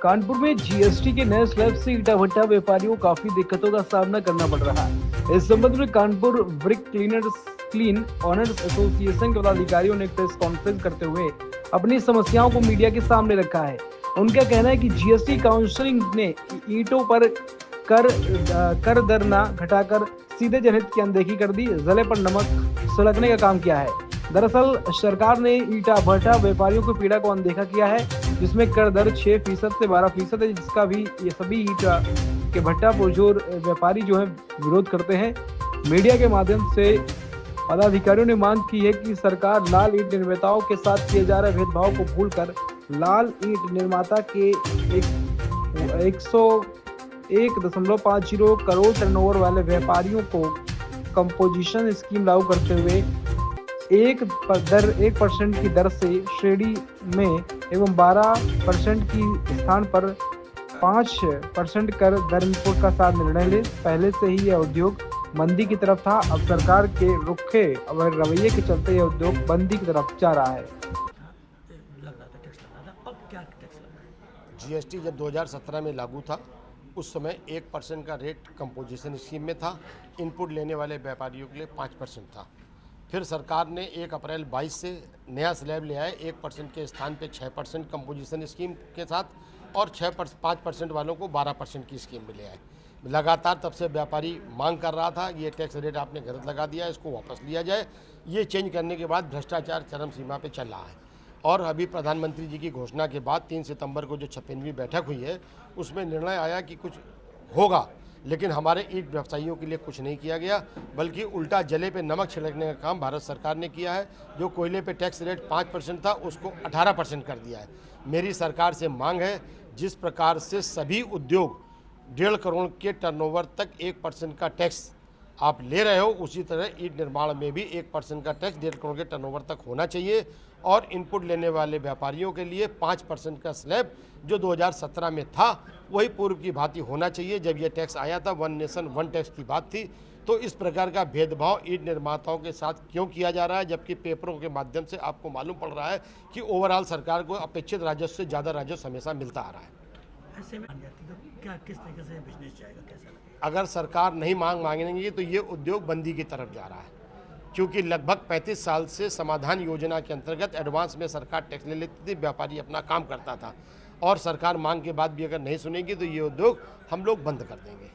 कानपुर में जीएसटी के नए स्लैब से ईटा भट्टा व्यापारियों को काफी दिक्कतों का सामना करना पड़ रहा है। इस संबंध में Kanpur brick clean owners association के पदाधिकारियों ने एक प्रेस कॉन्फ्रेंस करते हुए अपनी समस्याओं को मीडिया के सामने रखा है। उनका कहना है कि जीएसटी काउंसिल ने ईंटों पर कर दर न घटाकर सीधे जनहित की अनदेखी कर दी, जले पर नमक सुलगने का काम किया है। दरअसल सरकार ने ईटा भट्टा व्यापारियों की पीड़ा को अनदेखा किया है, जिसमें कर दर 6% से 12% है, जिसका भी ये सभी ईटा के भट्टा पुरजोर व्यापारी जो है विरोध करते हैं। मीडिया के माध्यम से पदाधिकारियों ने मांग की है कि सरकार लाल ईंट निर्माताओं के साथ किए जा रहे भेदभाव को भूलकर लाल ईंट निर्माता के 101.50 करोड़ टर्नओवर वाले व्यापारियों को कंपोजिशन स्कीम लागू करते हुए 1% की दर से श्रेणी में एवं 12% की स्थान पर 5% कर दर इनपुट का साथ निर्णय ले। पहले से ही यह उद्योग मंदी की तरफ था, अब सरकार के रुखे रवैये के चलते यह उद्योग मंदी की तरफ जा रहा है। जीएसटी जब 2017 में लागू था, उस समय 1% का रेट कंपोजिशन स्कीम में था। इनपुट लेने वाले व्यापारियों के लिए 5% था। फिर सरकार ने 1 अप्रैल 22 से नया स्लैब ले आए, 1% के स्थान पे 6% कंपोजिशन स्कीम के साथ और 5% वालों को 12% की स्कीम में ले आए। लगातार तब से व्यापारी मांग कर रहा था, ये टैक्स रेट आपने गलत लगा दिया, इसको वापस लिया जाए। ये चेंज करने के बाद भ्रष्टाचार चरम सीमा पे चल रहा है और अभी प्रधानमंत्री जी की घोषणा के बाद 3 सितंबर को जो 56वीं बैठक हुई है, उसमें निर्णय आया कि कुछ होगा, लेकिन हमारे ईंट व्यवसायियों के लिए कुछ नहीं किया गया, बल्कि उल्टा जले पे नमक छिड़कने का काम भारत सरकार ने किया है। जो कोयले पे टैक्स रेट 5% था, उसको 18% कर दिया है। मेरी सरकार से मांग है, जिस प्रकार से सभी उद्योग 1.5 करोड़ के टर्नओवर तक 1% का टैक्स आप ले रहे हो, उसी तरह ईंट निर्माण में भी 1% का टैक्स 1.5 करोड़ के टर्नओवर तक होना चाहिए और इनपुट लेने वाले व्यापारियों के लिए 5% का स्लैब जो 2017 में था, वही पूर्व की भांति होना चाहिए। जब यह टैक्स आया था, 1 नेशन 1 टैक्स की बात थी। तो इस प्रकार का भेदभाव ईंट निर्माताओं के साथ क्यों किया जा रहा है, जबकि पेपरों के माध्यम से आपको मालूम पड़ रहा है कि ओवरऑल सरकार को अपेक्षित राजस्व से ज़्यादा राजस्व हमेशा मिलता आ रहा है। ऐसे में क्या किस तरीके से बिजनेस जाएगा, कैसा लगेगा? अगर सरकार नहीं मांगेंगी तो ये उद्योग बंदी की तरफ जा रहा है, क्योंकि लगभग 35 साल से समाधान योजना के अंतर्गत एडवांस में सरकार टैक्स ले लेती थी, व्यापारी अपना काम करता था और सरकार मांग के बाद भी अगर नहीं सुनेगी तो ये उद्योग हम लोग बंद कर देंगे।